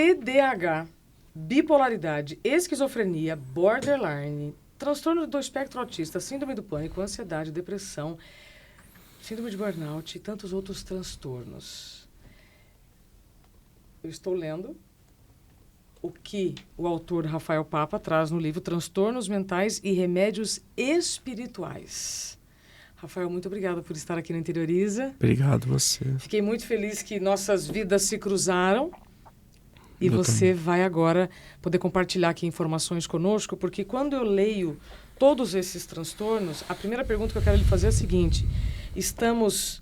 TDAH, bipolaridade, esquizofrenia, borderline, transtorno do espectro autista, síndrome do pânico, ansiedade, depressão, síndrome de burnout e tantos outros transtornos. Eu estou lendo o que o autor Rafael Papa traz no livro Transtornos Mentais e Remédios Espirituais. Rafael, muito obrigada por estar aqui no Interioriza. Obrigado você. Fiquei muito feliz que nossas vidas se cruzaram e você também. vai agora poder compartilhar aqui informações conosco, porque quando eu leio todos esses transtornos, a primeira pergunta que eu quero lhe fazer é a seguinte: estamos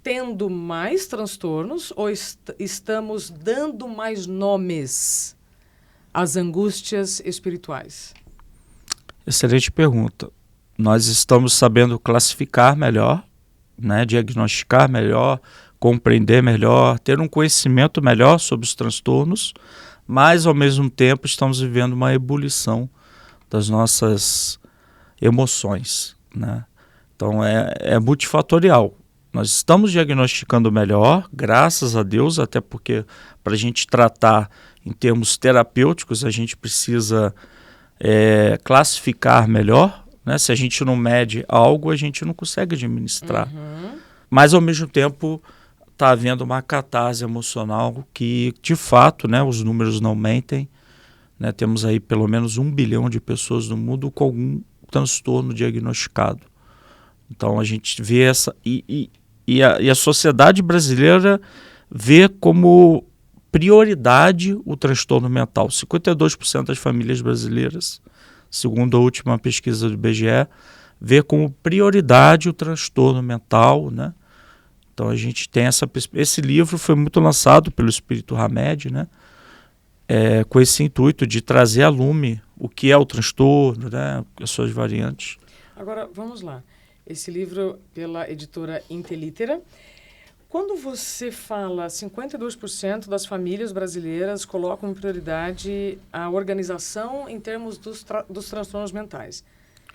tendo mais transtornos ou estamos dando mais nomes às angústias espirituais? Excelente pergunta. Nós estamos sabendo classificar melhor, né, diagnosticar melhor, compreender melhor, ter um conhecimento melhor sobre os transtornos, mas, ao mesmo tempo, estamos vivendo uma ebulição das nossas emoções, né? Então, é multifatorial. Nós estamos diagnosticando melhor, graças a Deus, até porque para a gente tratar em termos terapêuticos, a gente precisa classificar melhor, né? Se a gente não mede algo, a gente não consegue administrar. Uhum. Mas, ao mesmo tempo, está havendo uma catarse emocional que, de fato, né, os números não mentem, né? Temos aí pelo menos 1 bilhão de pessoas no mundo com algum transtorno diagnosticado. Então, a gente vê essa... E a sociedade brasileira vê como prioridade o transtorno mental. 52% das famílias brasileiras, segundo a última pesquisa do IBGE, vê como prioridade o transtorno mental, né? Então a gente tem esse livro foi muito lançado pelo Espírito Hamed, né? Com esse intuito de trazer a lume o que é o transtorno, né? As suas variantes. Agora, vamos lá. Esse livro pela editora Intelitera. Quando você fala 52% das famílias brasileiras colocam em prioridade a organização em termos dos transtornos mentais.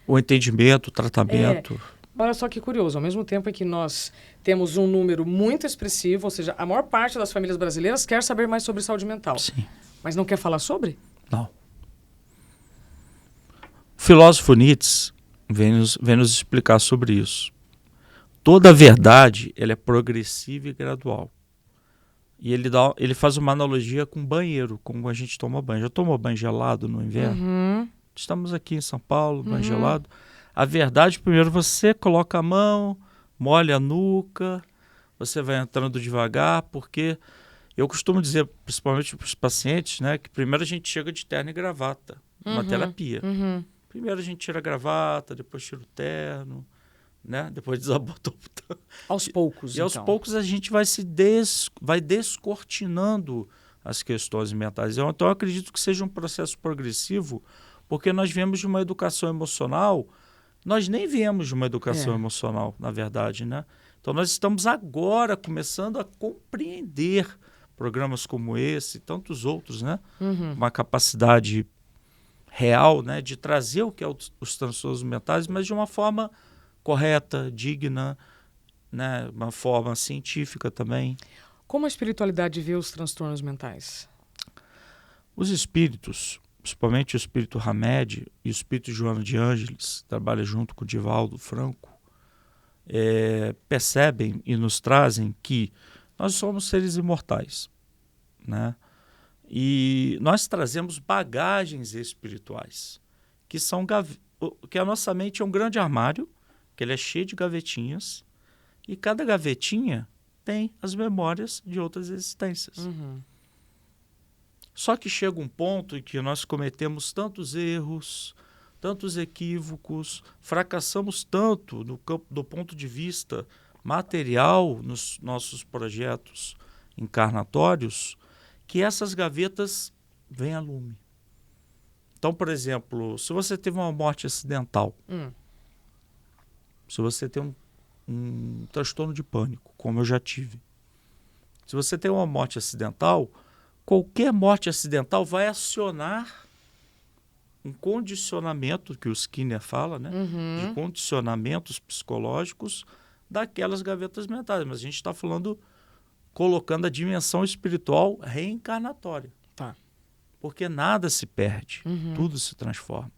O entendimento, o tratamento. Olha só que curioso, ao mesmo tempo em que nós temos um número muito expressivo, ou seja, a maior parte das famílias brasileiras quer saber mais sobre saúde mental. Sim. Mas não quer falar sobre? Não. O filósofo Nietzsche vem nos explicar sobre isso. Toda a verdade ela é progressiva e gradual. E ele faz uma analogia com banheiro, como a gente toma banho. Já tomou banho gelado no inverno? Uhum. Estamos aqui em São Paulo, banho gelado. A verdade, primeiro você coloca a mão, molha a nuca, você vai entrando devagar, porque eu costumo dizer, principalmente para os pacientes, né, que primeiro a gente chega de terno e gravata, uma terapia. Primeiro a gente tira a gravata, depois tira o terno, né, depois desabota o botão. Aos poucos, E aos poucos a gente vai descortinando as questões mentais. Então eu acredito que seja um processo progressivo, porque nós viemos de uma educação emocional. Nós nem viemos de uma educação emocional, na verdade, né? Então nós estamos agora começando a compreender programas como esse e tantos outros, né? Uma capacidade real, né, de trazer o que é os transtornos mentais, mas de uma forma correta, digna, né? Uma forma científica também. Como a espiritualidade vê os transtornos mentais? Os espíritos, principalmente o espírito Hamed e o espírito Joana de Ângeles, trabalha junto com o Divaldo Franco, percebem e nos trazem que nós somos seres imortais, né? E nós trazemos bagagens espirituais, que a nossa mente é um grande armário, que ele é cheio de gavetinhas, e cada gavetinha tem as memórias de outras existências. Só que chega um ponto em que nós cometemos tantos erros, tantos equívocos, fracassamos tanto do ponto de vista material nos nossos projetos encarnatórios, que essas gavetas vêm a lume. Então, por exemplo, se você teve uma morte acidental, se você tem um transtorno de pânico, como eu já tive, se você tem uma morte acidental, qualquer morte acidental vai acionar um condicionamento, que o Skinner fala, né? De condicionamentos psicológicos daquelas gavetas mentais. Mas a gente está falando colocando a dimensão espiritual reencarnatória. Tá. Porque nada se perde, tudo se transforma.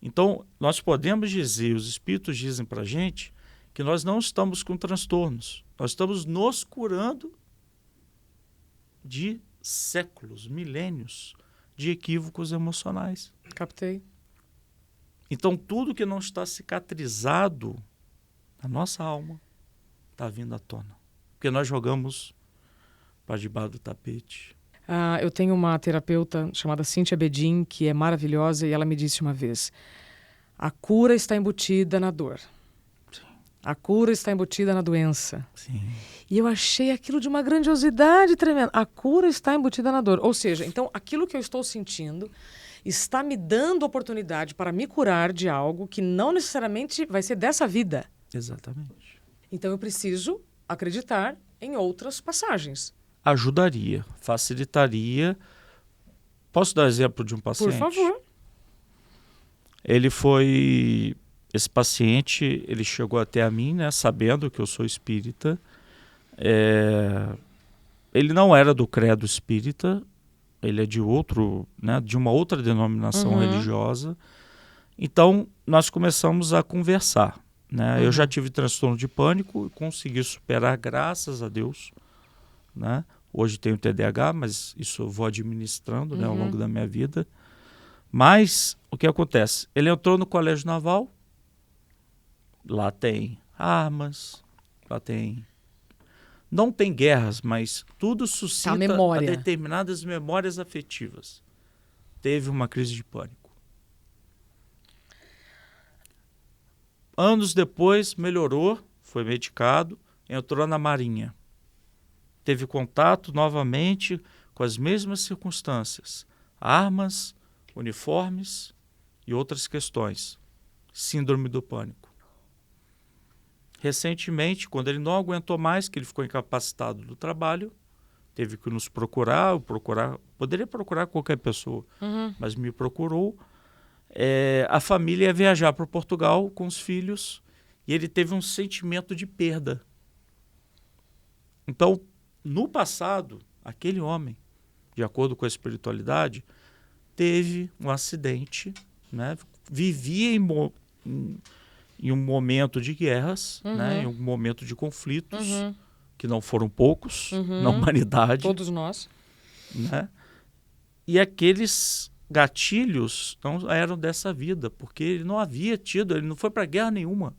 Então, nós podemos dizer, os espíritos dizem para a gente, que nós não estamos com transtornos. Nós estamos nos curando de séculos, milênios de equívocos emocionais. Captei. Então, tudo que não está cicatrizado na nossa alma está vindo à tona. Porque nós jogamos para debaixo do tapete. Eu tenho uma terapeuta chamada Cíntia Bedin, que é maravilhosa, e ela me disse uma vez: a cura está embutida na dor. Sim. A cura está embutida na doença. Sim. E eu achei aquilo de uma grandiosidade tremenda. A cura está embutida na dor. Ou seja, então aquilo que eu estou sentindo está me dando oportunidade para me curar de algo que não necessariamente vai ser dessa vida. Exatamente. Então eu preciso acreditar em outras passagens. Ajudaria, facilitaria. Posso dar exemplo de um paciente? Por favor. Esse paciente, ele chegou até a mim, né, sabendo que eu sou espírita. Ele não era do credo espírita, ele é de de uma outra denominação religiosa. Então, nós começamos a conversar. Né? Eu já tive transtorno de pânico e consegui superar, graças a Deus. Né? Hoje tenho TDAH, mas isso eu vou administrando, né, ao longo da minha vida. Mas o que acontece? Ele entrou no colégio naval, lá tem armas, lá tem... Não tem guerras, mas tudo suscita a determinadas memórias afetivas. Teve uma crise de pânico. Anos depois, melhorou, foi medicado, entrou na Marinha. Teve contato novamente com as mesmas circunstâncias. Armas, uniformes e outras questões. Síndrome do pânico. Recentemente, quando ele não aguentou mais, que ele ficou incapacitado do trabalho, teve que nos procurar, poderia procurar qualquer pessoa, mas me procurou. A família ia viajar para Portugal com os filhos e ele teve um sentimento de perda. Então, no passado, aquele homem, de acordo com a espiritualidade, teve um acidente, né? Vivia em um momento de guerras, né? Em um momento de conflitos, que não foram poucos na humanidade. Todos nós. Né? E aqueles gatilhos não eram dessa vida, porque ele não havia tido, ele não foi para guerra nenhuma.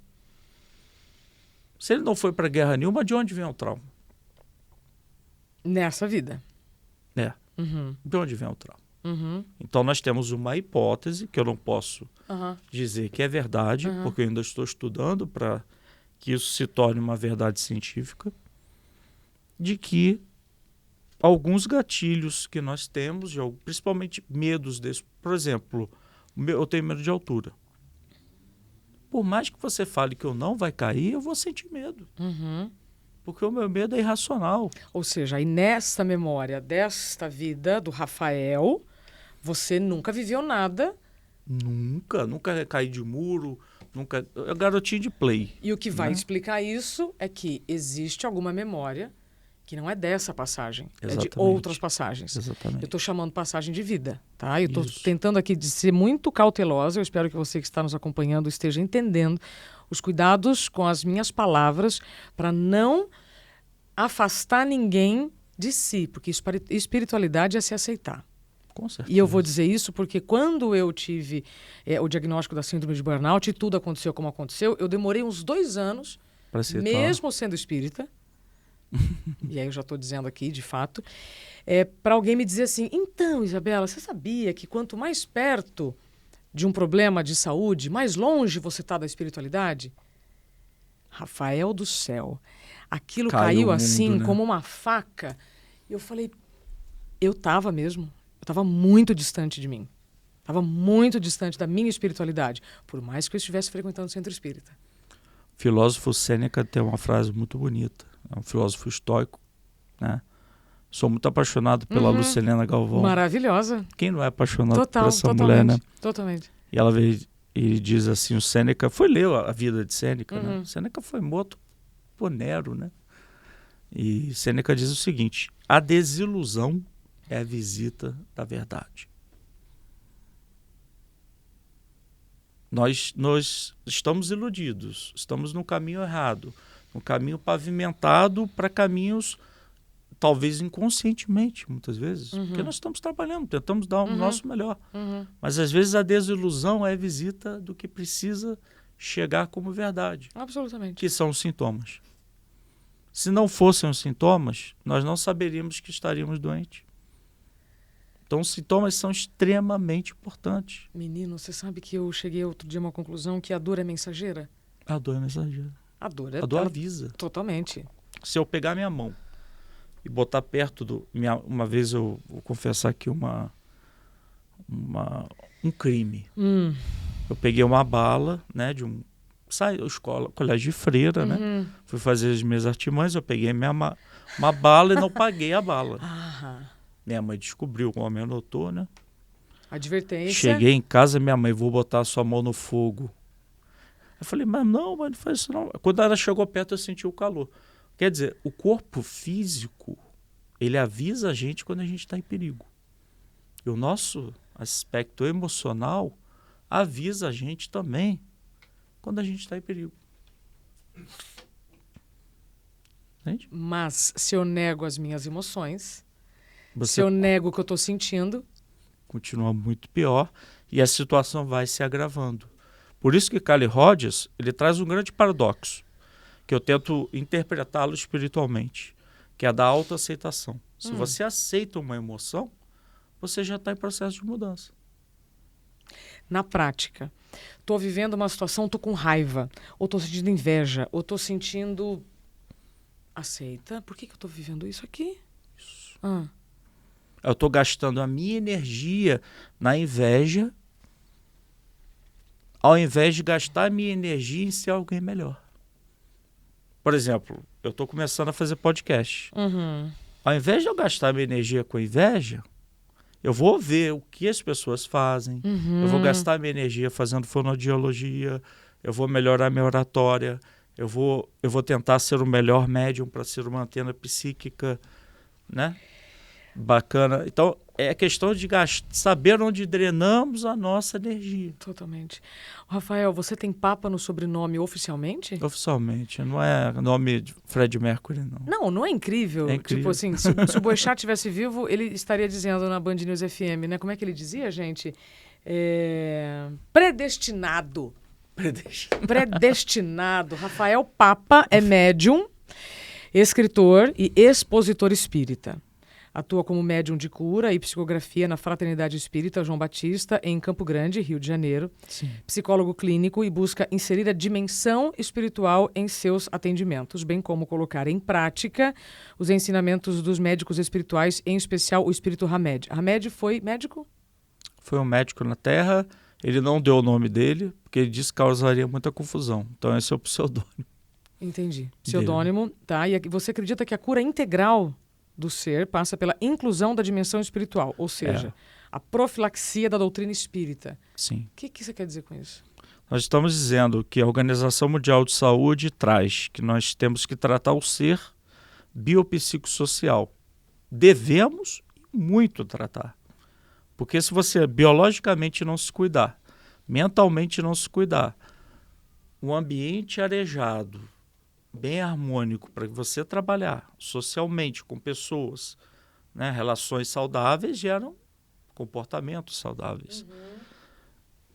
Se ele não foi para guerra nenhuma, de onde vem o trauma? Nessa vida. De onde vem o trauma? Então nós temos uma hipótese que eu não posso dizer que é verdade, porque eu ainda estou estudando para que isso se torne uma verdade científica, de que alguns gatilhos que nós temos, principalmente medos desses, por exemplo, eu tenho medo de altura. Por mais que você fale que eu não vai cair, eu vou sentir medo. Porque o meu medo é irracional. Ou seja, aí nessa memória desta vida do Rafael, você nunca viveu nada. Nunca caí de muro, nunca... É garotinho de play. E o que vai explicar isso é que existe alguma memória que não é dessa passagem, Exatamente. É de outras passagens. Exatamente. Eu estou chamando passagem de vida, tá? Eu estou tentando aqui de ser muito cautelosa, eu espero que você que está nos acompanhando esteja entendendo os cuidados com as minhas palavras para não afastar ninguém de si, porque espiritualidade é se aceitar. Com certeza. E eu vou dizer isso porque quando eu tive o diagnóstico da síndrome de burnout e tudo aconteceu como aconteceu, eu demorei uns 2 anos, mesmo sendo espírita, e aí eu já estou dizendo aqui, de fato, para alguém me dizer assim, então, Isabela, você sabia que quanto mais perto de um problema de saúde, mais longe você está da espiritualidade? Rafael do céu, aquilo caiu assim, né? Como uma faca. E eu falei, eu estava mesmo. Eu estava muito distante de mim. Estava muito distante da minha espiritualidade, por mais que eu estivesse frequentando o centro espírita. O filósofo Sêneca tem uma frase muito bonita. É um filósofo estoico, né? Sou muito apaixonado pela Lucilena Galvão. Maravilhosa. Quem não é apaixonado por essa mulher, né? Totalmente. E ela veio e diz assim, o Sêneca foi ler a vida de Sêneca, né? Sêneca foi morto por Nero, né? E Sêneca diz o seguinte: a desilusão é a visita da verdade. Nós estamos iludidos, estamos no caminho errado, no caminho pavimentado para caminhos, talvez inconscientemente, muitas vezes, porque nós estamos trabalhando, tentamos dar o nosso melhor. Mas às vezes a desilusão é a visita do que precisa chegar como verdade. Absolutamente. Que são os sintomas. Se não fossem os sintomas, nós não saberíamos que estaríamos doentes. Então, os sintomas são extremamente importantes. Menino, você sabe que eu cheguei outro dia a uma conclusão que a dor é mensageira? A dor é mensageira. A dor A dor avisa. Totalmente. Se eu pegar minha mão e botar perto do... Uma vez eu vou confessar aqui um crime. Eu peguei uma bala, né, de um... colégio de freira, né? Fui fazer as minhas artimanhas, eu peguei uma bala e não paguei a bala. Minha mãe descobriu, o homem anotou, né? Advertência. Cheguei em casa, minha mãe, vou botar a sua mão no fogo. Eu falei, mas não faz isso não. Quando ela chegou perto, eu senti o calor. Quer dizer, o corpo físico, ele avisa a gente quando a gente está em perigo. E o nosso aspecto emocional avisa a gente também quando a gente está em perigo. Entende? Mas se eu nego as minhas emoções, se eu nego o que eu estou sentindo, continua muito pior e a situação vai se agravando. Por isso que Carl Rogers, ele traz um grande paradoxo, que eu tento interpretá-lo espiritualmente, que é a da autoaceitação. Se você aceita uma emoção, você já está em processo de mudança. Na prática, estou vivendo uma situação, estou com raiva, ou estou sentindo inveja, ou estou sentindo... Aceita? Por que eu estou vivendo isso aqui? Isso. Eu estou gastando a minha energia na inveja, ao invés de gastar a minha energia em ser alguém melhor. Por exemplo, eu estou começando a fazer podcast. Ao invés de eu gastar a minha energia com inveja, eu vou ver o que as pessoas fazem, eu vou gastar a minha energia fazendo fonoaudiologia, eu vou melhorar minha oratória, eu vou tentar ser o melhor médium para ser uma antena psíquica, né? Bacana. Então, é questão de saber onde drenamos a nossa energia. Totalmente. Rafael, você tem Papa no sobrenome oficialmente? Oficialmente. Não é nome de Fred Mercury, não. Não é incrível? É incrível. Tipo assim, se o Boechat estivesse vivo, ele estaria dizendo na Band News FM, né? Como é que ele dizia, gente? Predestinado. Predestinado. Rafael Papa é médium, escritor e expositor espírita. Atua como médium de cura e psicografia na Fraternidade Espírita João Batista, em Campo Grande, Rio de Janeiro. Sim. Psicólogo clínico e busca inserir a dimensão espiritual em seus atendimentos, bem como colocar em prática os ensinamentos dos médicos espirituais, em especial o espírito Hamed. Hamed foi médico? Foi um médico na Terra. Ele não deu o nome dele, porque ele disse que causaria muita confusão. Então, esse é o pseudônimo. Entendi. Pseudônimo, tá. E você acredita que a cura integral do ser passa pela inclusão da dimensão espiritual, ou seja, a profilaxia da doutrina espírita. Sim. O que você quer dizer com isso? Nós estamos dizendo que a Organização Mundial de Saúde traz que nós temos que tratar o ser biopsicossocial. Devemos muito tratar. Porque se você biologicamente não se cuidar, mentalmente não se cuidar, um ambiente arejado, bem harmônico para você trabalhar socialmente com pessoas, né? Relações saudáveis geram comportamentos saudáveis.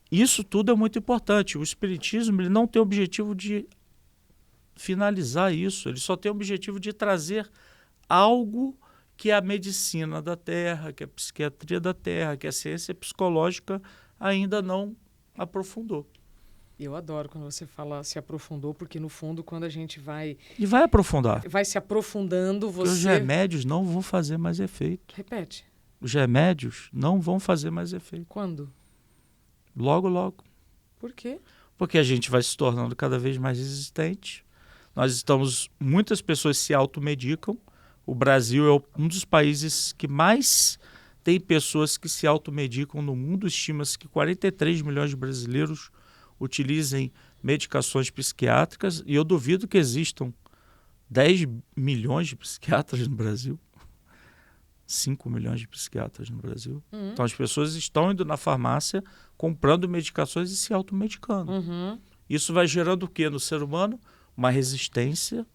Isso tudo é muito importante. O espiritismo, ele não tem o objetivo de finalizar isso, ele só tem o objetivo de trazer algo que a medicina da Terra, que a psiquiatria da Terra, que a ciência psicológica ainda não aprofundou. Eu adoro quando você fala se aprofundou, porque no fundo, quando a gente vai... E vai aprofundar. Vai se aprofundando, você... Porque os remédios não vão fazer mais efeito. Repete. Os remédios não vão fazer mais efeito. Quando? Logo, logo. Por quê? Porque a gente vai se tornando cada vez mais resistente. Muitas pessoas se automedicam. O Brasil é um dos países que mais tem pessoas que se automedicam no mundo. Estima-se que 43 milhões de brasileiros utilizem medicações psiquiátricas, e eu duvido que existam 10 milhões de psiquiatras no Brasil. 5 milhões de psiquiatras no Brasil. Então as pessoas estão indo na farmácia, comprando medicações e se automedicando. Isso vai gerando o quê no ser humano? Uma resistência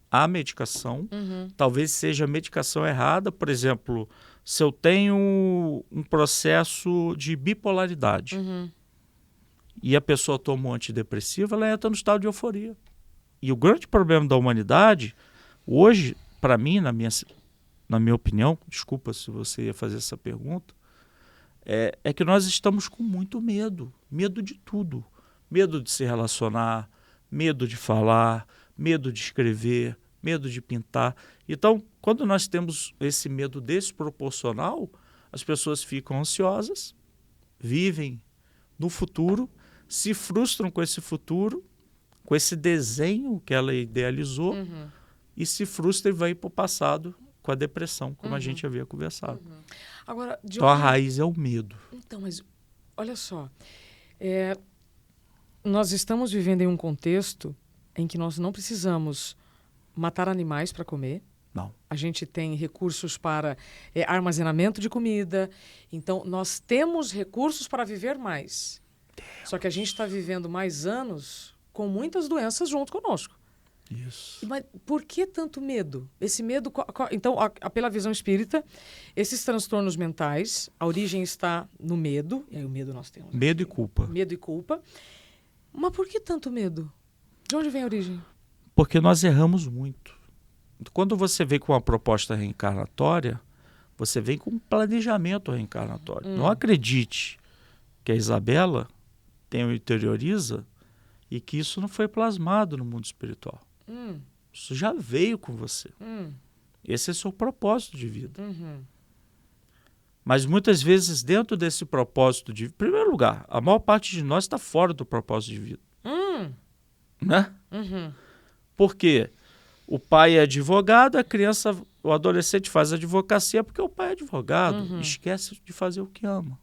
à medicação. Talvez seja a medicação errada. Por exemplo, se eu tenho um processo de bipolaridade e a pessoa toma um antidepressivo, ela entra no estado de euforia. E o grande problema da humanidade, hoje, para mim, na minha opinião, desculpa se você ia fazer essa pergunta, é que nós estamos com muito medo. Medo de tudo. Medo de se relacionar, medo de falar, medo de escrever, medo de pintar. Então, quando nós temos esse medo desproporcional, as pessoas ficam ansiosas, vivem no futuro, se frustram com esse futuro, com esse desenho que ela idealizou, e se frustram e vão para o passado com a depressão, como a gente havia conversado. Agora, então, a raiz é o medo. Então, mas olha só, nós estamos vivendo em um contexto em que nós não precisamos matar animais para comer. Não. A gente tem recursos para armazenamento de comida. Então, nós temos recursos para viver mais. Só que a gente está vivendo mais anos com muitas doenças junto conosco. Isso. Mas por que tanto medo? Esse medo... Então, pela visão espírita, esses transtornos mentais, a origem está no medo. E aí o medo nós temos. Medo e culpa. Medo e culpa. Mas por que tanto medo? De onde vem a origem? Porque nós erramos muito. Quando você vem com uma proposta reencarnatória, você vem com um planejamento reencarnatório. Não acredite que a Isabela tem o interioriza e que isso não foi plasmado no mundo espiritual. Isso já veio com você. Esse é o seu propósito de vida. Mas muitas vezes dentro desse propósito de vida, em primeiro lugar, a maior parte de nós está fora do propósito de vida. Né? Porque o pai é advogado, a criança, o adolescente faz advocacia porque o pai é advogado. Esquece de fazer o que ama.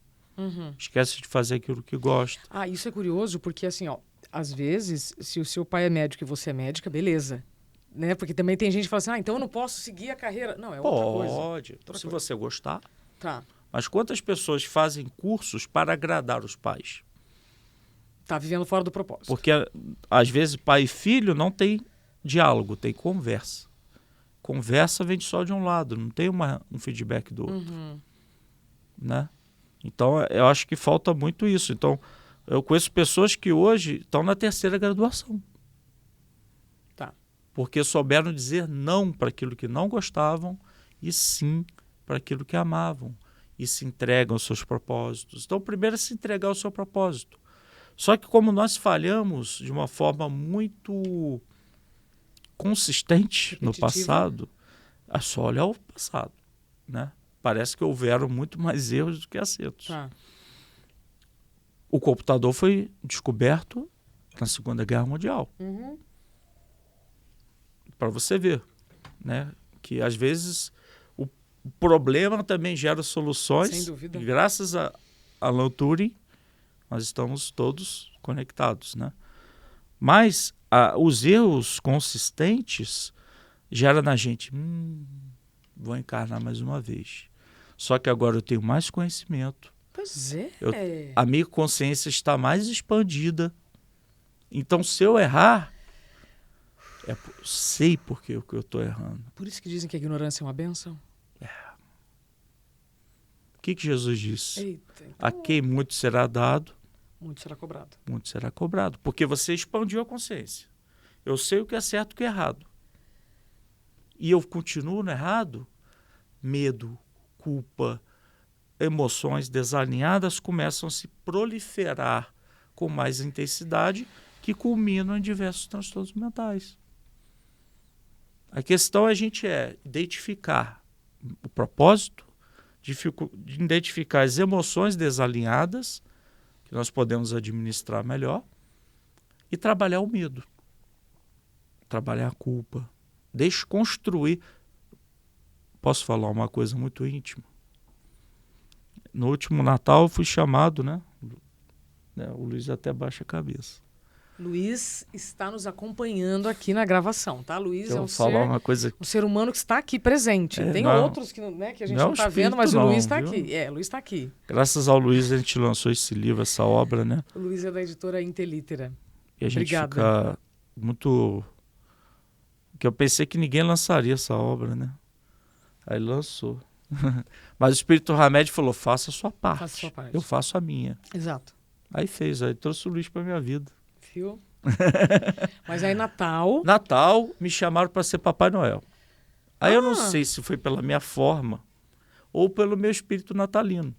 Esquece de fazer aquilo que gosta. Isso é curioso porque, assim, às vezes, se o seu pai é médico e você é médica, beleza. Né? Porque também tem gente que fala assim, então eu não posso seguir a carreira. Não, é outra coisa. Pode, se você gostar. Tá. Mas quantas pessoas fazem cursos para agradar os pais? Tá vivendo fora do propósito. Porque, às vezes, pai e filho não tem diálogo, tem conversa. Conversa vem só de um lado, não tem um feedback do outro. Né? Então, eu acho que falta muito isso. Então, eu conheço pessoas que hoje estão na 3ª graduação. Tá. Porque souberam dizer não para aquilo que não gostavam e sim para aquilo que amavam. E se entregam aos seus propósitos. Então, primeiro é se entregar ao seu propósito. Só que como nós falhamos de uma forma muito consistente no passado, é só olhar o passado. Né? Parece que houveram muito mais erros do que acertos. Tá. O computador foi descoberto na Segunda Guerra Mundial. Para você ver, né? Que às vezes o problema também gera soluções. Sem dúvida. E graças a Alan Turing, nós estamos todos conectados. Né? Mas os erros consistentes geram na gente, vou encarnar mais uma vez. Só que agora eu tenho mais conhecimento. Pois é. A minha consciência está mais expandida. Então, se eu errar, sei por que eu estou errando. Por isso que dizem que a ignorância é uma bênção? O que Jesus disse? Eita, então... A quem muito será dado, muito será cobrado. Muito será cobrado. Porque você expandiu a consciência. Eu sei o que é certo e o que é errado. E eu continuo no errado, medo, culpa, emoções desalinhadas começam a se proliferar com mais intensidade, que culminam em diversos transtornos mentais. A questão é a gente identificar o propósito, de identificar as emoções desalinhadas, que nós podemos administrar melhor, e trabalhar o medo, trabalhar a culpa, desconstruir. Posso falar uma coisa muito íntima? No último Natal eu fui chamado, né? O Luiz até baixa a cabeça. Luiz está nos acompanhando aqui na gravação, tá? Luiz é um ser humano que está aqui presente. Tem outros que a gente não está vendo, mas o Luiz está aqui. Luiz está aqui. Graças ao Luiz a gente lançou esse livro, essa obra, né? O Luiz é da editora Interlitera. E a gente fica muito... que eu pensei que ninguém lançaria essa obra, né? Aí lançou. Mas o Espírito Hamed falou, faça a sua parte. Faça a sua parte. Eu faço a minha. Exato. Aí fez, aí trouxe o Luiz para minha vida. Viu? Mas aí Natal me chamaram para ser Papai Noel. Aí eu não sei se foi pela minha forma ou pelo meu espírito natalino.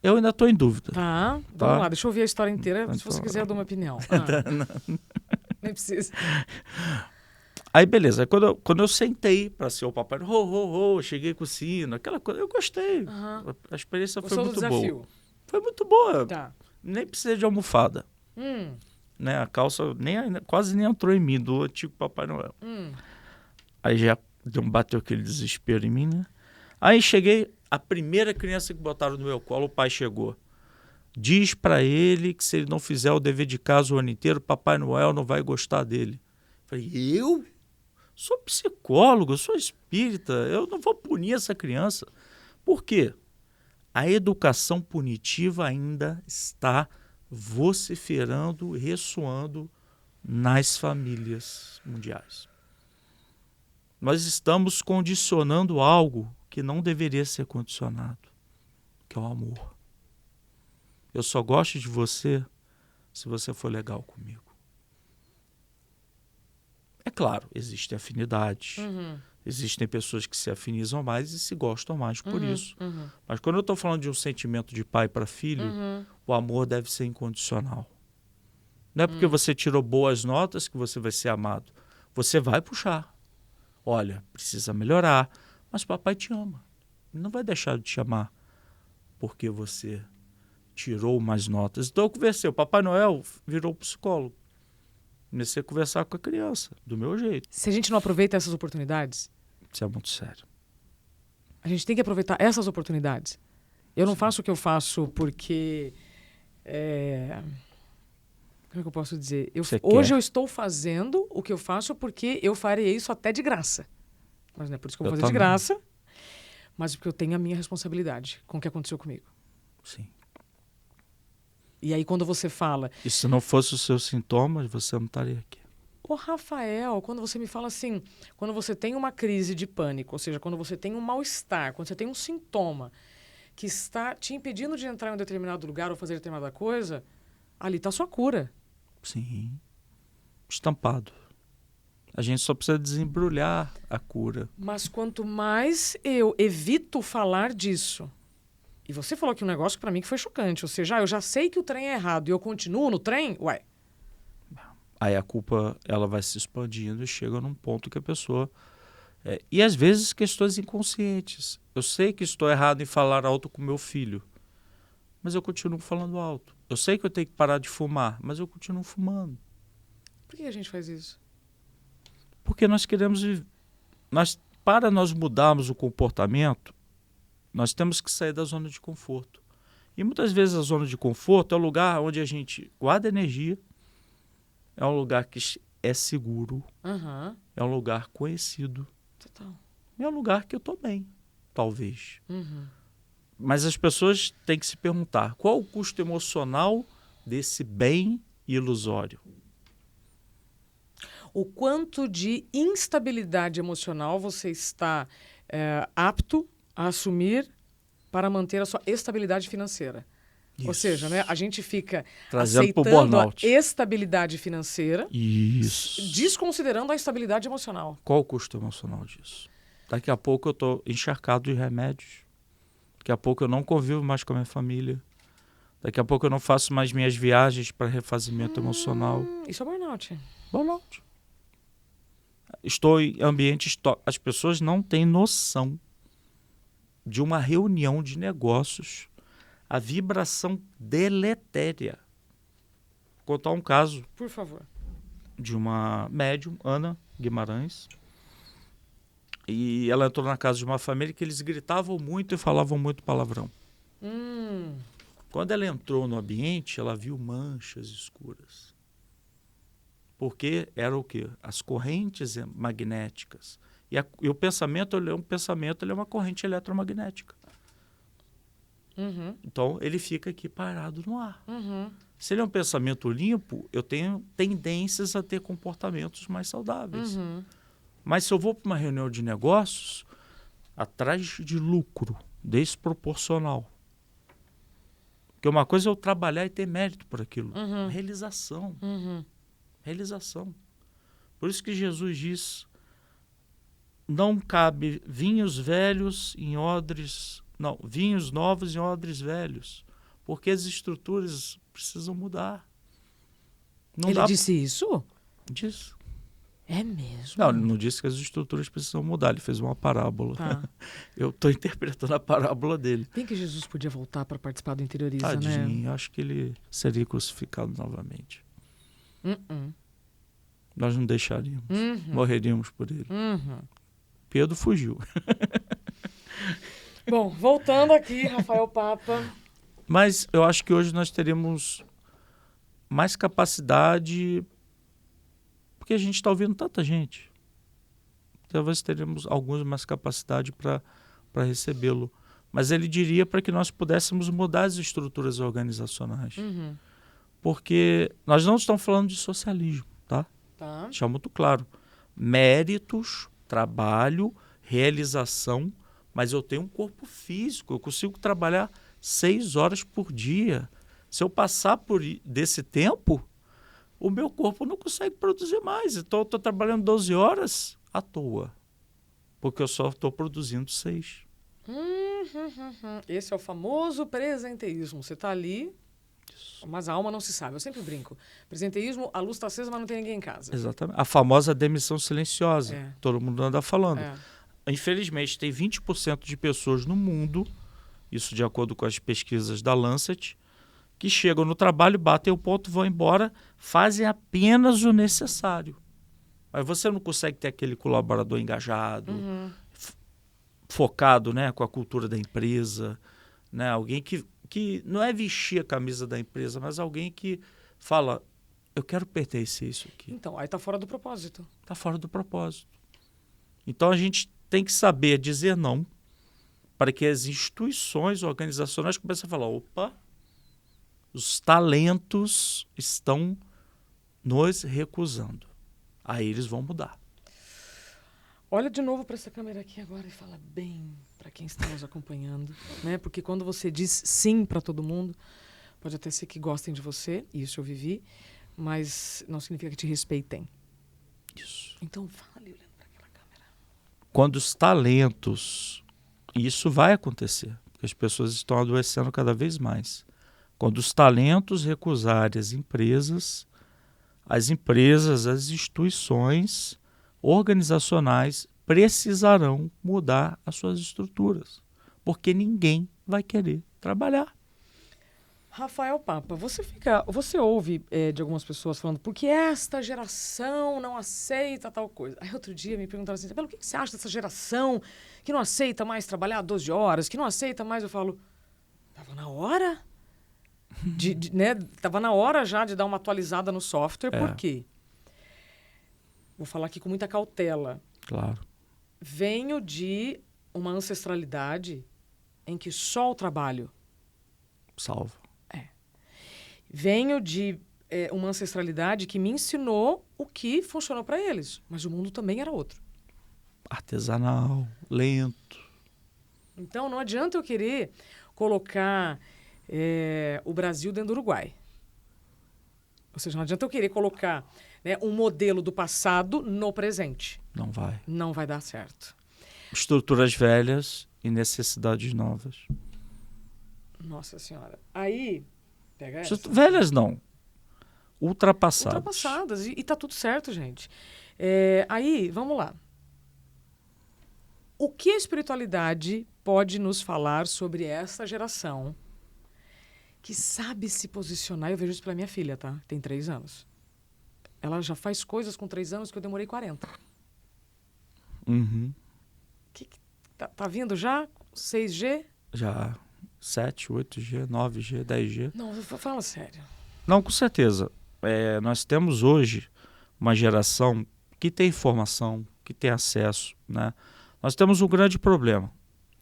Eu ainda estou em dúvida. Tá, vamos lá, deixa eu ouvir a história inteira. Então, se você quiser, eu dou uma opinião. Nem precisa. Aí, beleza. Aí, quando eu sentei para ser o Papai Noel, cheguei com o sino, aquela coisa, eu gostei. A experiência foi muito boa. Foi muito boa. Tá. Nem precisei de almofada. Né? A calça quase nem entrou em mim, do antigo Papai Noel. Aí já bateu aquele desespero em mim, né? Aí cheguei, a primeira criança que botaram no meu colo, o pai chegou. Diz para ele que se ele não fizer o dever de casa o ano inteiro, Papai Noel não vai gostar dele. Falei, eu? Sou psicólogo, sou espírita, eu não vou punir essa criança. Por quê? A educação punitiva ainda está vociferando, ressoando nas famílias mundiais. Nós estamos condicionando algo que não deveria ser condicionado, que é o amor. Eu só gosto de você se você for legal comigo. É claro, existem afinidades. Existem pessoas que se afinizam mais e se gostam mais por isso. Mas quando eu estou falando de um sentimento de pai para filho, o amor deve ser incondicional. Não é porque você tirou boas notas que você vai ser amado. Você vai puxar. Olha, precisa melhorar, mas papai te ama. Ele não vai deixar de te amar porque você tirou mais notas. Então eu conversei. O Papai Noel virou psicólogo. Comecei a conversar com a criança, do meu jeito. Se a gente não aproveita essas oportunidades... Isso é muito sério. A gente tem que aproveitar essas oportunidades. Eu não faço o que eu faço porque... Como é que eu posso dizer? Hoje eu estou fazendo o que eu faço porque eu farei isso até de graça. Mas não é por isso que eu vou fazer de graça, mas porque eu tenho a minha responsabilidade com o que aconteceu comigo. Sim. E aí quando você fala... E se não fosse os seus sintomas, você não estaria aqui. Ô, Rafael, quando você me fala assim, quando você tem uma crise de pânico, ou seja, quando você tem um mal-estar, quando você tem um sintoma que está te impedindo de entrar em um determinado lugar ou fazer determinada coisa, ali está a sua cura. Sim. Estampado. A gente só precisa desembrulhar a cura. Mas quanto mais eu evito falar disso, e você falou aqui um negócio para mim que foi chocante, ou seja, eu já sei que o trem é errado e eu continuo no trem, Aí a culpa ela vai se expandindo e chega num ponto que a pessoa... E às vezes questões inconscientes. Eu sei que estou errado em falar alto com meu filho, mas eu continuo falando alto. Eu sei que eu tenho que parar de fumar, mas eu continuo fumando. Por que a gente faz isso? Porque nós queremos... Para nós mudarmos o comportamento, nós temos que sair da zona de conforto. E muitas vezes a zona de conforto é o lugar onde a gente guarda energia, é um lugar que é seguro, é um lugar conhecido. Total. É um lugar que eu estou bem, talvez. Mas as pessoas têm que se perguntar, qual o custo emocional desse bem ilusório? O quanto de instabilidade emocional você está apto a assumir para manter a sua estabilidade financeira? Isso. Ou seja, né, a gente fica aceitando a estabilidade financeira, desconsiderando a estabilidade emocional. Qual o custo emocional disso? Daqui a pouco eu estou encharcado de remédios. Daqui a pouco eu não convivo mais com a minha família. Daqui a pouco eu não faço mais minhas viagens para refazimento emocional. Isso é burnout. Burnout. Estou em ambientes... As pessoas não têm noção de uma reunião de negócios, a vibração deletéria. Vou contar um caso. Por favor. De uma médium, Ana Guimarães. E ela entrou na casa de uma família que eles gritavam muito e falavam muito palavrão. Quando ela entrou no ambiente, ela viu manchas escuras. Porque era o quê? As correntes magnéticas. E o pensamento, ele é uma corrente eletromagnética. Uhum. Então, ele fica aqui parado no ar. Uhum. Se ele é um pensamento limpo, eu tenho tendências a ter comportamentos mais saudáveis. Uhum. Mas se eu vou para uma reunião de negócios, atrás de lucro desproporcional. Porque uma coisa é eu trabalhar e ter mérito por aquilo. Uhum. Realização. Uhum. Realização. Por isso que Jesus diz, não cabe vinhos velhos em odres, não, vinhos novos em odres velhos, porque as estruturas precisam mudar. Não Ele dá... disse isso? Diz. É mesmo? Não, ele não disse que as estruturas precisam mudar, ele fez uma parábola. Tá. Eu estou interpretando a parábola dele. Bem que Jesus podia voltar para participar do Interioriza, Tadinho, né? acho que ele seria crucificado novamente. Nós não deixaríamos, morreríamos por ele. Pedro fugiu. Bom, voltando aqui, Rafael Papa. Mas eu acho que hoje nós teremos mais capacidade, porque a gente está ouvindo tanta gente. Talvez teremos alguns mais capacidade para recebê-lo. Mas ele diria para que nós pudéssemos mudar as estruturas organizacionais. Porque nós não estamos falando de socialismo, tá? Tá. Deixar muito claro. Méritos, trabalho, realização, mas eu tenho um corpo físico, eu consigo trabalhar 6 horas por dia. Se eu passar desse tempo, o meu corpo não consegue produzir mais. Então eu estou trabalhando 12 horas à toa, porque eu só estou produzindo 6. Esse é o famoso presenteísmo. Você está ali, mas a alma não se sabe. Eu sempre brinco. Presenteísmo, a luz está acesa, mas não tem ninguém em casa. Exatamente. A famosa demissão silenciosa. É. Todo mundo anda falando. É. Infelizmente, tem 20% de pessoas no mundo, isso de acordo com as pesquisas da Lancet, que chegam no trabalho, batem o ponto, vão embora, fazem apenas o necessário. Mas você não consegue ter aquele colaborador engajado, focado, né, com a cultura da empresa, né, alguém que não é vestir a camisa da empresa, mas alguém que fala, eu quero pertencer a isso aqui. Então, aí está fora do propósito. Está fora do propósito. Então a gente tem que saber dizer não para que as instituições organizacionais comecem a falar, opa, os talentos estão nos recusando. Aí eles vão mudar. Olha de novo para essa câmera aqui agora e fala bem para quem está nos acompanhando, né? Porque quando você diz sim para todo mundo, pode até ser que gostem de você, isso eu vivi, mas não significa que te respeitem. Isso. Então fale olhando para aquela câmera. Quando os talentos, e isso vai acontecer, porque as pessoas estão adoecendo cada vez mais. Quando os talentos recusarem as empresas, as instituições organizacionais precisarão mudar as suas estruturas, porque ninguém vai querer trabalhar. Rafael Papa, você ouve de algumas pessoas falando porque esta geração não aceita tal coisa. Aí outro dia me perguntaram assim, o que você acha dessa geração que não aceita mais trabalhar 12 horas, que não aceita mais? Eu falo, tava na hora? Né? Tava na hora já de dar uma atualizada no software, por quê? Vou falar aqui com muita cautela. Claro. Venho de uma ancestralidade em que só o trabalho salva. Venho de uma ancestralidade que me ensinou o que funcionou para eles, mas o mundo também era outro. Artesanal, lento. Então não adianta eu querer colocar o Brasil dentro do Uruguai. Ou seja, não adianta eu querer colocar, né, um modelo do passado no presente. Não vai. Não vai dar certo. Estruturas velhas e necessidades novas. Nossa Senhora. Aí, pega essa. Velhas não. Ultrapassadas. Ultrapassadas. E tá tudo certo, gente. Aí, vamos lá. O que a espiritualidade pode nos falar sobre essa geração que sabe se posicionar? Eu vejo isso pela minha filha, tá? Tem 3 anos. Ela já faz coisas com 3 anos que eu demorei 40. Tá vindo já? 6G? Já. 7, 8G, 9G, 10G. Não, fala sério. Não, com certeza. Nós temos hoje uma geração que tem informação, que tem acesso, né? Nós temos um grande problema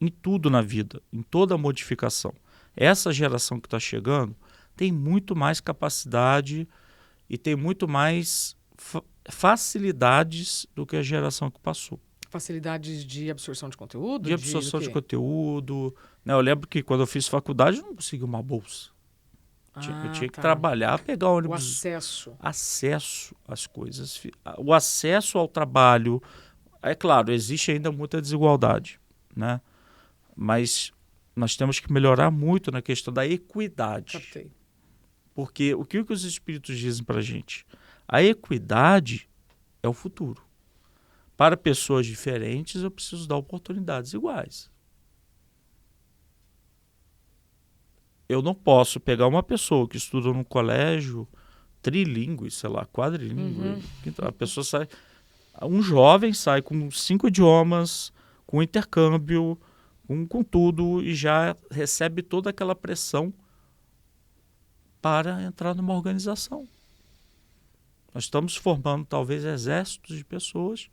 em tudo na vida, em toda a modificação. Essa geração que está chegando tem muito mais capacidade e tem muito mais facilidades do que a geração que passou. Facilidades de absorção de conteúdo? De absorção de conteúdo. Né? Eu lembro que quando eu fiz faculdade eu não consegui uma bolsa. Eu tinha que trabalhar, pegar ônibus. O acesso. Acesso às coisas. O acesso ao trabalho. É claro, existe ainda muita desigualdade, né? Mas nós temos que melhorar muito na questão da equidade. Captei. Porque o que os espíritos dizem para a gente? A equidade é o futuro. Para pessoas diferentes, eu preciso dar oportunidades iguais. Eu não posso pegar uma pessoa que estuda num colégio trilingüe, sei lá, quadrilingüe. A pessoa sai... Um jovem sai com 5 idiomas, com intercâmbio, com tudo, e já recebe toda aquela pressão para entrar numa organização. Nós estamos formando talvez exércitos de pessoas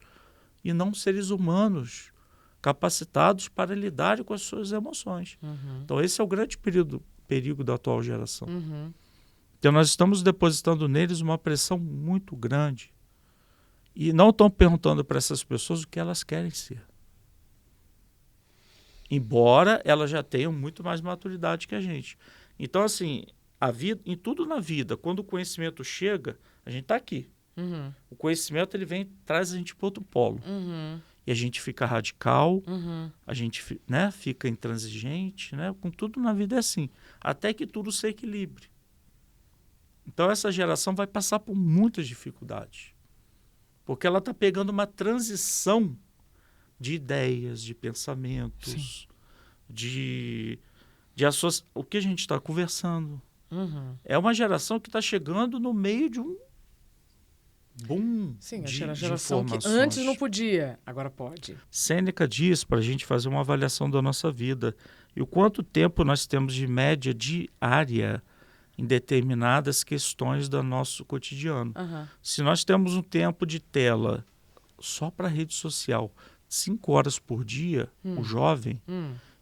e não seres humanos capacitados para lidarem com as suas emoções. Então esse é o grande perigo da atual geração. Então nós estamos depositando neles uma pressão muito grande e não estão perguntando para essas pessoas o que elas querem ser. Embora elas já tenham muito mais maturidade que a gente. Então assim, a vida, em tudo na vida, quando o conhecimento chega, a gente está aqui. O conhecimento ele vem, traz a gente para outro polo. E a gente fica radical, a gente, né, fica intransigente, né? Com tudo na vida é assim, até que tudo se equilibre. Então essa geração vai passar por muitas dificuldades, porque ela está pegando uma transição de ideias, de pensamentos, de o que a gente está conversando. É uma geração que está chegando no meio de um boom. Sim, de a geração que informações. antes não podia, agora pode. Sêneca diz para a gente fazer uma avaliação da nossa vida e o quanto tempo nós temos de média diária em determinadas questões do nosso cotidiano. Se nós temos um tempo de tela só para rede social, 5 horas por dia, o jovem,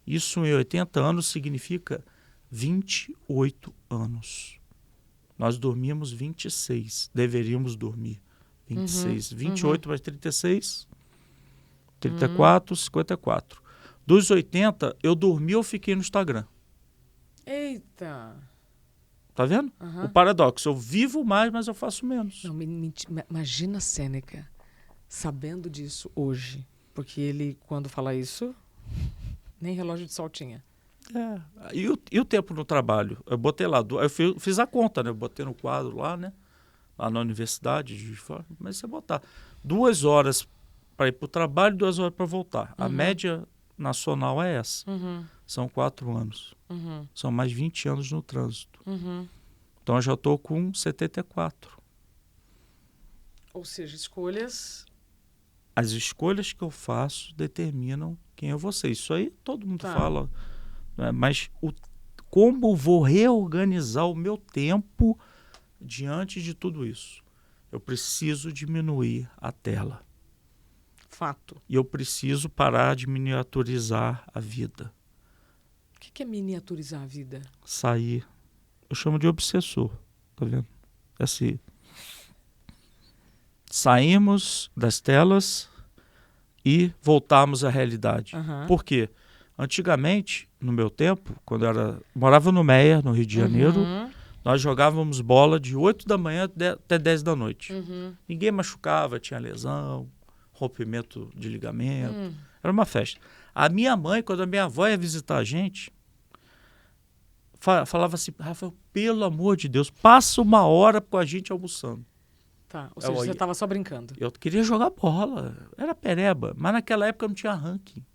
isso em 80 anos significa 28 anos. Nós dormimos 26, deveríamos dormir 26. 28 mais 36, 34, 54. Dos 80, eu dormi ou fiquei no Instagram. Eita! Tá vendo? O paradoxo, eu vivo mais, mas eu faço menos. Não, imagina Sêneca sabendo disso hoje. Porque ele, quando fala isso, nem relógio de sol tinha. E o tempo no trabalho? Eu botei lá, eu fiz a conta, né? Eu botei no quadro lá, né? Lá na universidade, mas você botar 2 horas para ir para o trabalho e 2 horas para voltar. A média nacional é essa. São 4 anos. São mais 20 anos no trânsito. Então eu já estou com 74. Ou seja, escolhas... As escolhas que eu faço determinam quem é você. Isso aí todo mundo fala. Né? Mas como vou reorganizar o meu tempo diante de tudo isso? Eu preciso diminuir a tela. Fato. E eu preciso parar de miniaturizar a vida. O que é miniaturizar a vida? Sair. Eu chamo de obsessor. Tá vendo? É assim. Saímos das telas e voltamos à realidade. Por quê? Antigamente, no meu tempo, quando eu morava no Meier, no Rio de Janeiro, nós jogávamos bola de 8 da manhã até 10 da noite. Ninguém machucava, tinha lesão, rompimento de ligamento. Era uma festa. A minha mãe, quando a minha avó ia visitar a gente, falava assim, Rafael, pelo amor de Deus, passa 1 hora com a gente almoçando. Tá, ou seja, você estava só brincando. Eu queria jogar bola, era pereba, mas naquela época não tinha ranking.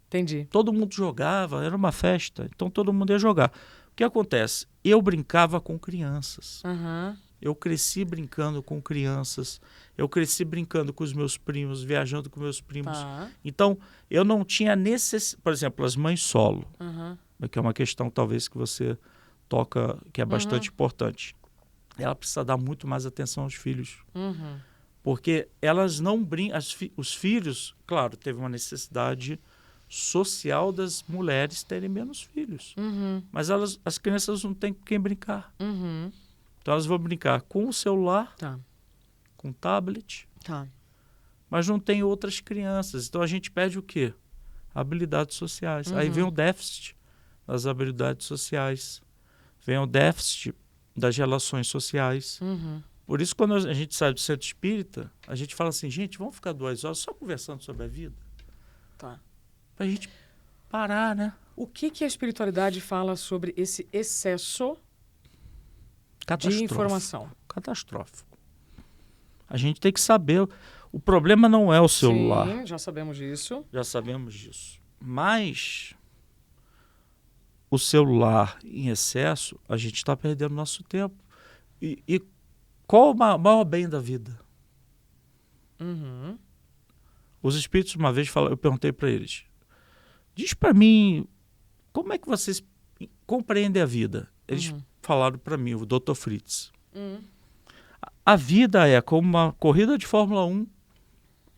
Entendi. Todo mundo jogava, era uma festa, então todo mundo ia jogar. O que acontece? Eu brincava com crianças. Eu cresci brincando com crianças, eu cresci brincando com os meus primos, viajando com meus primos. Então, eu não tinha necessidade, por exemplo, as mães solo, que é uma questão talvez que você toca, que é bastante importante. ela precisa dar muito mais atenção aos filhos. Uhum. Porque elas não brincam... Os filhos, claro, teve uma necessidade social das mulheres terem menos filhos. Uhum. Mas as crianças não têm com quem brincar. Uhum. Então elas vão brincar com o celular, Tá. com o tablet, Tá. mas não tem outras crianças. Então a gente perde o quê? Habilidades sociais. Aí vem o déficit das habilidades sociais. Vem o déficit das relações sociais. Uhum. Por isso, quando a gente sai do centro espírita, a gente fala assim, gente, vamos ficar 2 horas só conversando sobre a vida? Tá. Pra gente parar, né? O que a espiritualidade fala sobre esse excesso de Catastrófico. informação? Catastrófico. A gente tem que saber. O problema não é o celular. Sim, já sabemos disso. Já sabemos disso. Mas o celular em excesso, a gente está perdendo nosso tempo. E qual o maior bem da vida? Uhum. Os espíritos, uma vez, eu perguntei para eles, diz para mim, como é que vocês compreendem a vida? Eles falaram para mim, o Dr. Fritz. A vida é como uma corrida de Fórmula 1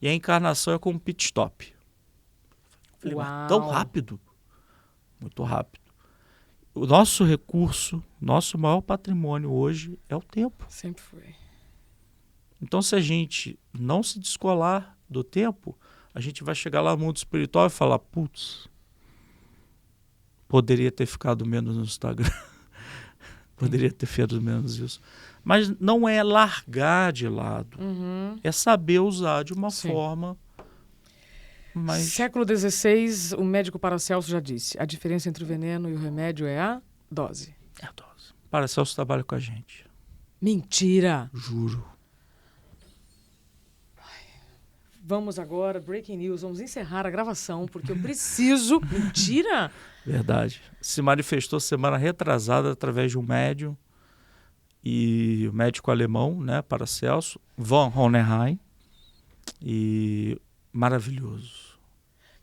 e a encarnação é como um pit stop. Falei, mas tão rápido? Muito rápido. O nosso recurso, nosso maior patrimônio hoje é o tempo. Sempre foi. Então, se a gente não se descolar do tempo, a gente vai chegar lá no mundo espiritual e falar, putz, poderia ter ficado menos no Instagram. Poderia ter feito menos isso. Mas não é largar de lado. É saber usar de uma forma mais... Século XVI, o médico Paracelso já disse, a diferença entre o veneno e o remédio é a dose. É a dose. Paracelso trabalha com a gente. Mentira! Juro. Vamos agora, breaking news, vamos encerrar a gravação, porque eu preciso... Mentira! Verdade. Se manifestou semana retrasada através de um médium, e o médico alemão, né, Paracelso, von Hohenheim, e maravilhoso.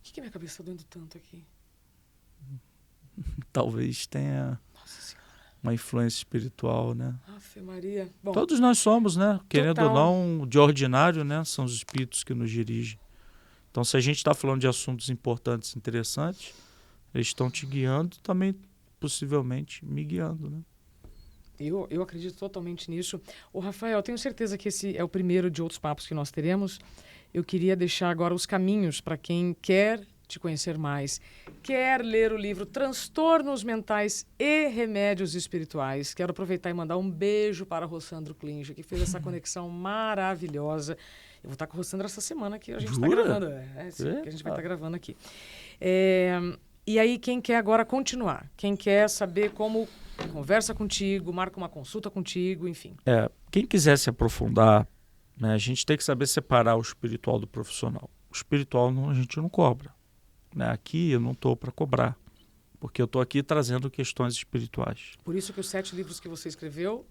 Por que minha cabeça está doendo tanto aqui? Talvez tenha uma influência espiritual, né? Ave Maria. Bom, todos nós somos, né? Querendo total. ou não, de ordinário, né? São os espíritos que nos dirigem. Então, se a gente está falando de assuntos importantes, interessantes, eles estão te guiando, também possivelmente me guiando, né? Eu acredito totalmente nisso. Ô, Rafael, tenho certeza que esse é o primeiro de outros papos que nós teremos. Eu queria deixar agora os caminhos para quem quer te conhecer mais, quer ler o livro Transtornos Mentais e Remédios Espirituais. Quero aproveitar e mandar um beijo para Rossandro Klinger, que fez essa conexão maravilhosa. Eu vou estar com o Rossandro essa semana que a gente está gravando. Que a gente vai estar gravando aqui. E aí, quem quer agora continuar? Quem quer saber como conversa contigo, marca uma consulta contigo, enfim. Quem quiser se aprofundar, né, a gente tem que saber separar o espiritual do profissional. O espiritual a gente não cobra. Né? Aqui eu não estou para cobrar, porque eu estou aqui trazendo questões espirituais. Por isso que os 7 livros que você escreveu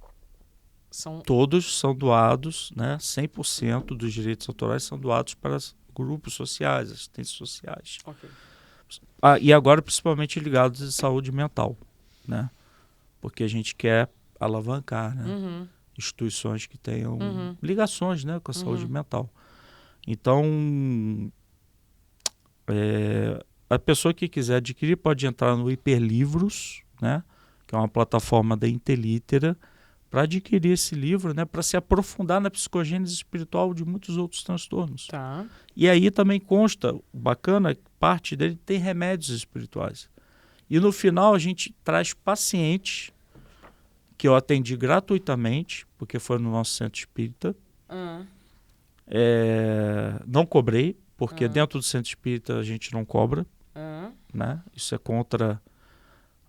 são... Todos são doados, né? 100% dos direitos autorais são doados para grupos sociais, assistências sociais. Ok. E agora principalmente ligados à saúde mental, né? Porque a gente quer alavancar, né? Instituições que tenham ligações, né, com a saúde mental. Então, a pessoa que quiser adquirir pode entrar no Hiperlivros, né, que é uma plataforma da Intelitera, para adquirir esse livro, né, para se aprofundar na psicogênese espiritual de muitos outros transtornos. Tá. E aí também consta, bacana, parte dele tem remédios espirituais. E no final a gente traz pacientes que eu atendi gratuitamente, porque foi no nosso centro espírita. Não cobrei, porque dentro do centro espírita a gente não cobra. Né? Isso é contra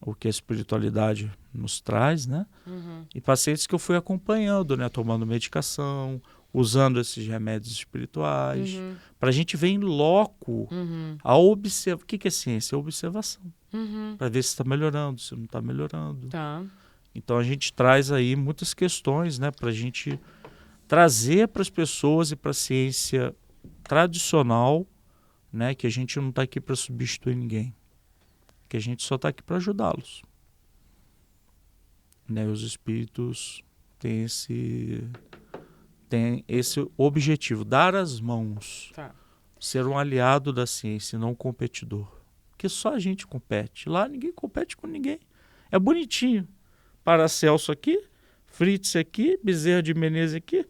o que a espiritualidade nos traz, né? E pacientes que eu fui acompanhando, né? Tomando medicação, usando esses remédios espirituais, para a gente ver em loco a observar. O que é ciência? É observação. Para ver se está melhorando, se não está melhorando. Tá. Então a gente traz aí muitas questões, né? Para a gente trazer para as pessoas e para a ciência tradicional, né? Que a gente não está aqui para substituir ninguém. Que a gente só está aqui para ajudá-los. Né? Os espíritos tem esse objetivo, dar as mãos, ser um aliado da ciência, não um competidor. Porque só a gente compete. Lá ninguém compete com ninguém. É bonitinho. Paracelso aqui, Fritz aqui, Bezerra de Menezes aqui,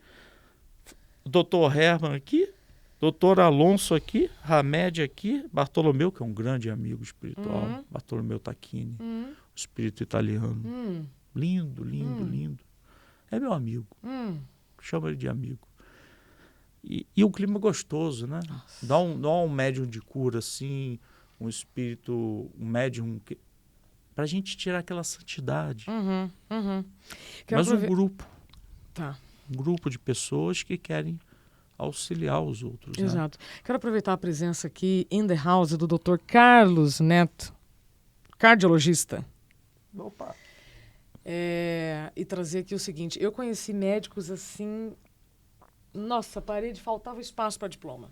Dr. Herman aqui, Dr. Alonso aqui, Hamed aqui, Bartolomeu, que é um grande amigo espiritual, Bartolomeu Tacchini, o espírito italiano. Lindo, lindo, lindo. É meu amigo. Chama ele de amigo. E um clima gostoso, né? Dá um médium de cura, assim, um espírito, um médium pra gente tirar aquela santidade. Mas um grupo. Um grupo de pessoas que querem auxiliar os outros. Exato. Né? Quero aproveitar a presença aqui in the house do Dr. Carlos Neto, cardiologista. Opa! E trazer aqui o seguinte, eu conheci médicos assim, nossa, parede, faltava espaço para diploma,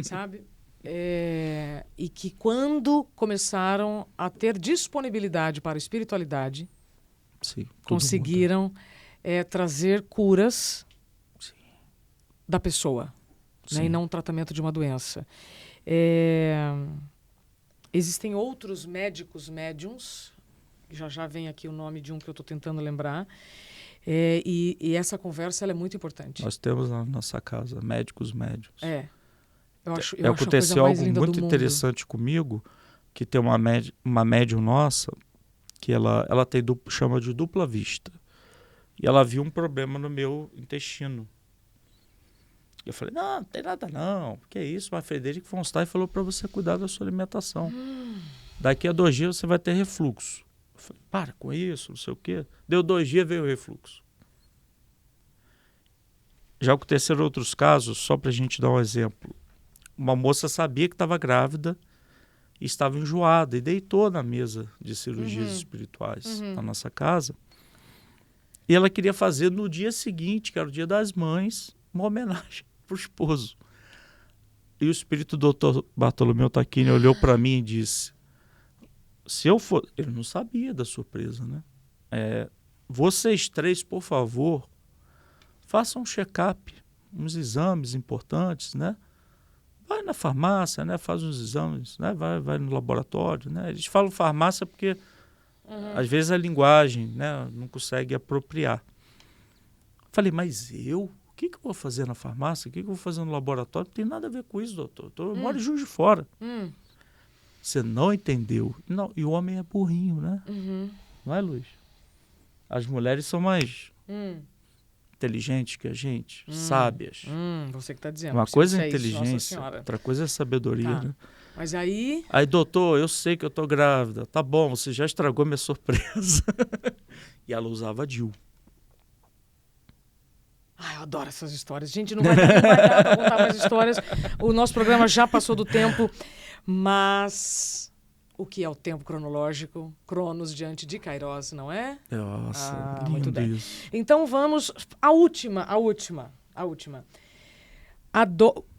sabe? E que quando começaram a ter disponibilidade para a espiritualidade, sim, conseguiram trazer curas da pessoa, né? E não um tratamento de uma doença. Existem outros médiums, já vem aqui o nome de um que eu estou tentando lembrar, e essa conversa ela é muito importante. Nós temos na nossa casa médicos médiums. Eu acho aconteceu a coisa mais algo linda muito do interessante comigo, que tem uma médium nossa, que ela tem chama de dupla vista. E ela viu um problema no meu intestino. Eu falei, não tem nada não, que é isso? Mas Frederico von Stein falou para você cuidar da sua alimentação. Daqui a 2 dias você vai ter refluxo. Eu falei, para com isso, não sei o quê. Deu 2 dias, veio o refluxo. Já aconteceram outros casos, só para a gente dar um exemplo. Uma moça sabia que estava grávida e estava enjoada e deitou na mesa de cirurgias espirituais na nossa casa. E ela queria fazer no dia seguinte, que era o Dia das Mães, uma homenagem para o esposo. E o espírito do Dr. Bartolomeu Tacchini olhou para mim e disse, se eu for... Ele não sabia da surpresa, né? Vocês 3, por favor, façam um check-up, uns exames importantes, né? Vai na farmácia, né? Faz uns exames, né? Vai no laboratório, né? Eles falam farmácia porque às vezes a linguagem, né, não consegue apropriar. Falei, mas eu? O que eu vou fazer na farmácia? O que eu vou fazer no laboratório? Não tem nada a ver com isso, doutor. Eu moro em Juiz de Fora. Você não entendeu. Não, e o homem é burrinho, né? Não é, Luiz? As mulheres são mais inteligentes que a gente, sábias. Você que está dizendo. Uma coisa é inteligência, outra coisa é sabedoria, né? Mas aí... Aí, doutor, eu sei que eu tô grávida. Tá bom, você já estragou minha surpresa. E ela usava DIU. Eu adoro essas histórias. Gente, não vai dar para contar mais histórias. O nosso programa já passou do tempo, mas o que é o tempo cronológico? Cronos diante de Kairos, não é? Nossa, lindo muito bem. isso. Então vamos... A última.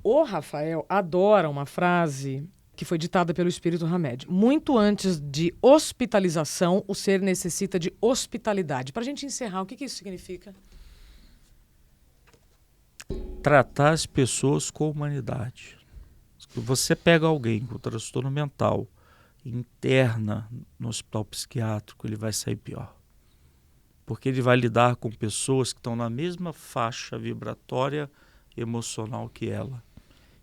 O Rafael adora uma frase que foi ditada pelo espírito Hamed. Muito antes de hospitalização, o ser necessita de hospitalidade. Para a gente encerrar, o que isso significa? Tratar as pessoas com humanidade. Você pega alguém com transtorno mental, interna no hospital psiquiátrico, ele vai sair pior. Porque ele vai lidar com pessoas que estão na mesma faixa vibratória emocional que ela.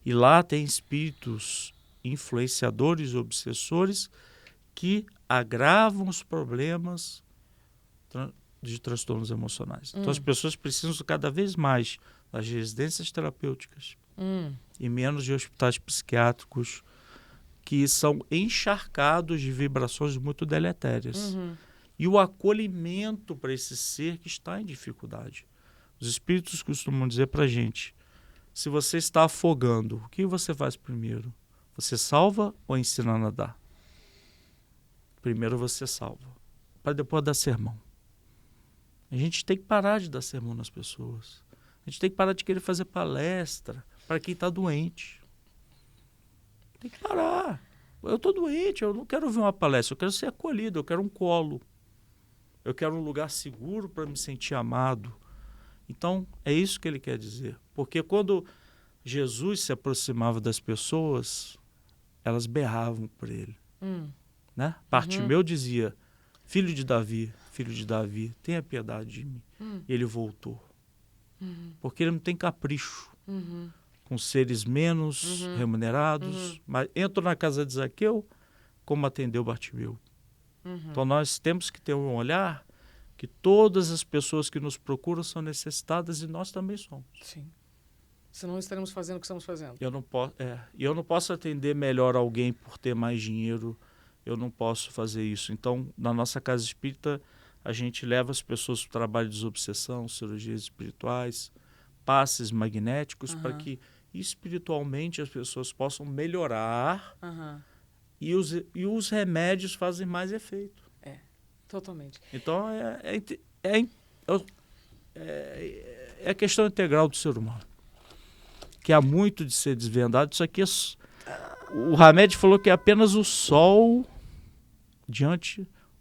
E lá tem espíritos influenciadores, obsessores, que agravam os problemas de transtornos emocionais. Então as pessoas precisam cada vez mais das residências terapêuticas e menos de hospitais psiquiátricos que são encharcados de vibrações muito deletérias. E o acolhimento para esse ser que está em dificuldade. Os espíritos costumam dizer para a gente, se você está afogando, o que você faz primeiro? Você salva ou ensina a nadar? Primeiro você salva, para depois dar sermão. A gente tem que parar de dar sermão nas pessoas. A gente tem que parar de querer fazer palestra para quem está doente. Tem que parar. Eu estou doente, eu não quero ouvir uma palestra, eu quero ser acolhido, eu quero um colo. Eu quero um lugar seguro para me sentir amado. Então, é isso que ele quer dizer. Porque quando Jesus se aproximava das pessoas, elas berravam por ele. Né? Bartimeu dizia, filho de Davi, tenha piedade de mim. E ele voltou. Porque ele não tem capricho com seres menos remunerados. Mas entro na casa de Zaqueu, como atendeu Bartimeu. Então nós temos que ter um olhar que todas as pessoas que nos procuram são necessitadas e nós também somos. Sim. Senão estaremos fazendo o que estamos fazendo. Eu não posso atender melhor alguém por ter mais dinheiro. Eu não posso fazer isso. Então, na nossa casa espírita, a gente leva as pessoas para o trabalho de desobsessão, cirurgias espirituais, passes magnéticos, para que espiritualmente as pessoas possam melhorar e os remédios fazem mais efeito. Totalmente. Então, é a questão integral do ser humano, que há muito de ser desvendado. Isso aqui o Hamed falou que é apenas o sol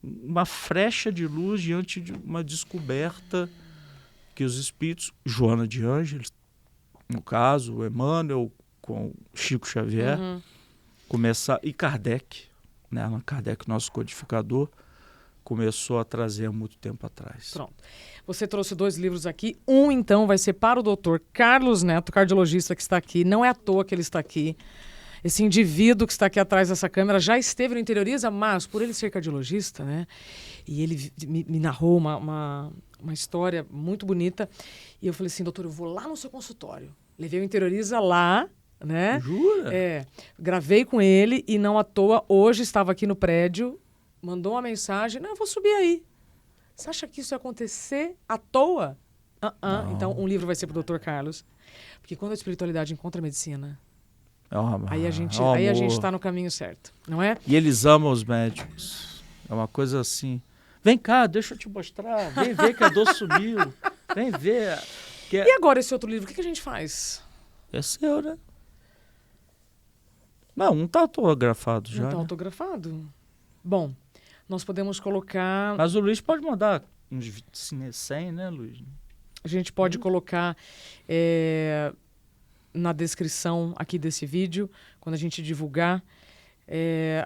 uma frecha de luz diante de uma descoberta que os espíritos, Joana de Ângeles, no caso, o Emmanuel com Chico Xavier, e Kardec, né? Allan Kardec, nosso codificador, começou a trazer há muito tempo atrás. Pronto. Você trouxe 2 livros aqui. Um, então, vai ser para o Dr. Carlos Neto, cardiologista que está aqui. Não é à toa que ele está aqui. Esse indivíduo que está aqui atrás dessa câmera já esteve no Interioriza, mas por ele ser cardiologista, né? E ele me narrou uma história muito bonita. E eu falei assim, doutor, eu vou lá no seu consultório. Levei o Interioriza lá, né? Jura? Gravei com ele e não à toa, hoje estava aqui no prédio, mandou uma mensagem, não, eu vou subir aí. Você acha que isso ia acontecer à toa? Então, um livro vai ser para o Dr. Carlos. Porque quando a espiritualidade encontra a medicina, aí a gente está no caminho certo, não é? E eles amam os médicos. É uma coisa assim. Vem cá, deixa eu te mostrar. Vem ver que a dor sumiu. Vem ver. E agora esse outro livro, o que a gente faz? É seu, né? Não, não está autografado já. Não está né? autografado? Bom, nós podemos colocar... Mas o Luiz pode mandar uns 100, né, Luiz? A gente pode colocar na descrição aqui desse vídeo, quando a gente divulgar.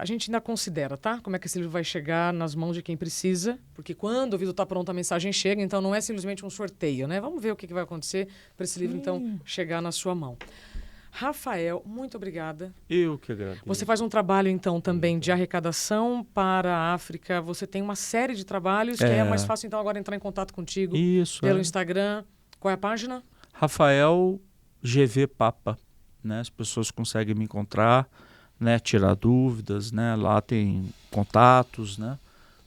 A gente ainda considera, tá? Como é que esse livro vai chegar nas mãos de quem precisa. Porque quando o vídeo está pronto, a mensagem chega. Então, não é simplesmente um sorteio, né? Vamos ver o que vai acontecer para esse livro, então, chegar na sua mão. Rafael, muito obrigada. Eu que agradeço. Você faz um trabalho, então, também de arrecadação para a África. Você tem uma série de trabalhos, que é mais fácil, então, agora entrar em contato contigo. Isso, pelo Instagram. Qual é a página? Rafael GV Papa. Né? As pessoas conseguem me encontrar, né? Tirar dúvidas, né? Lá tem contatos, né?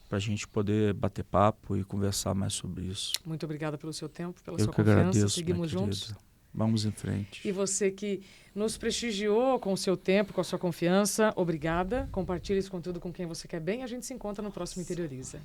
Para a gente poder bater papo e conversar mais sobre isso. Muito obrigada pelo seu tempo, pela Eu sua que confiança. agradeço, Seguimos juntos. Querida. Vamos em frente. E você que nos prestigiou com o seu tempo, com a sua confiança, obrigada. Compartilhe esse conteúdo com quem você quer bem. A gente se encontra no próximo Interioriza.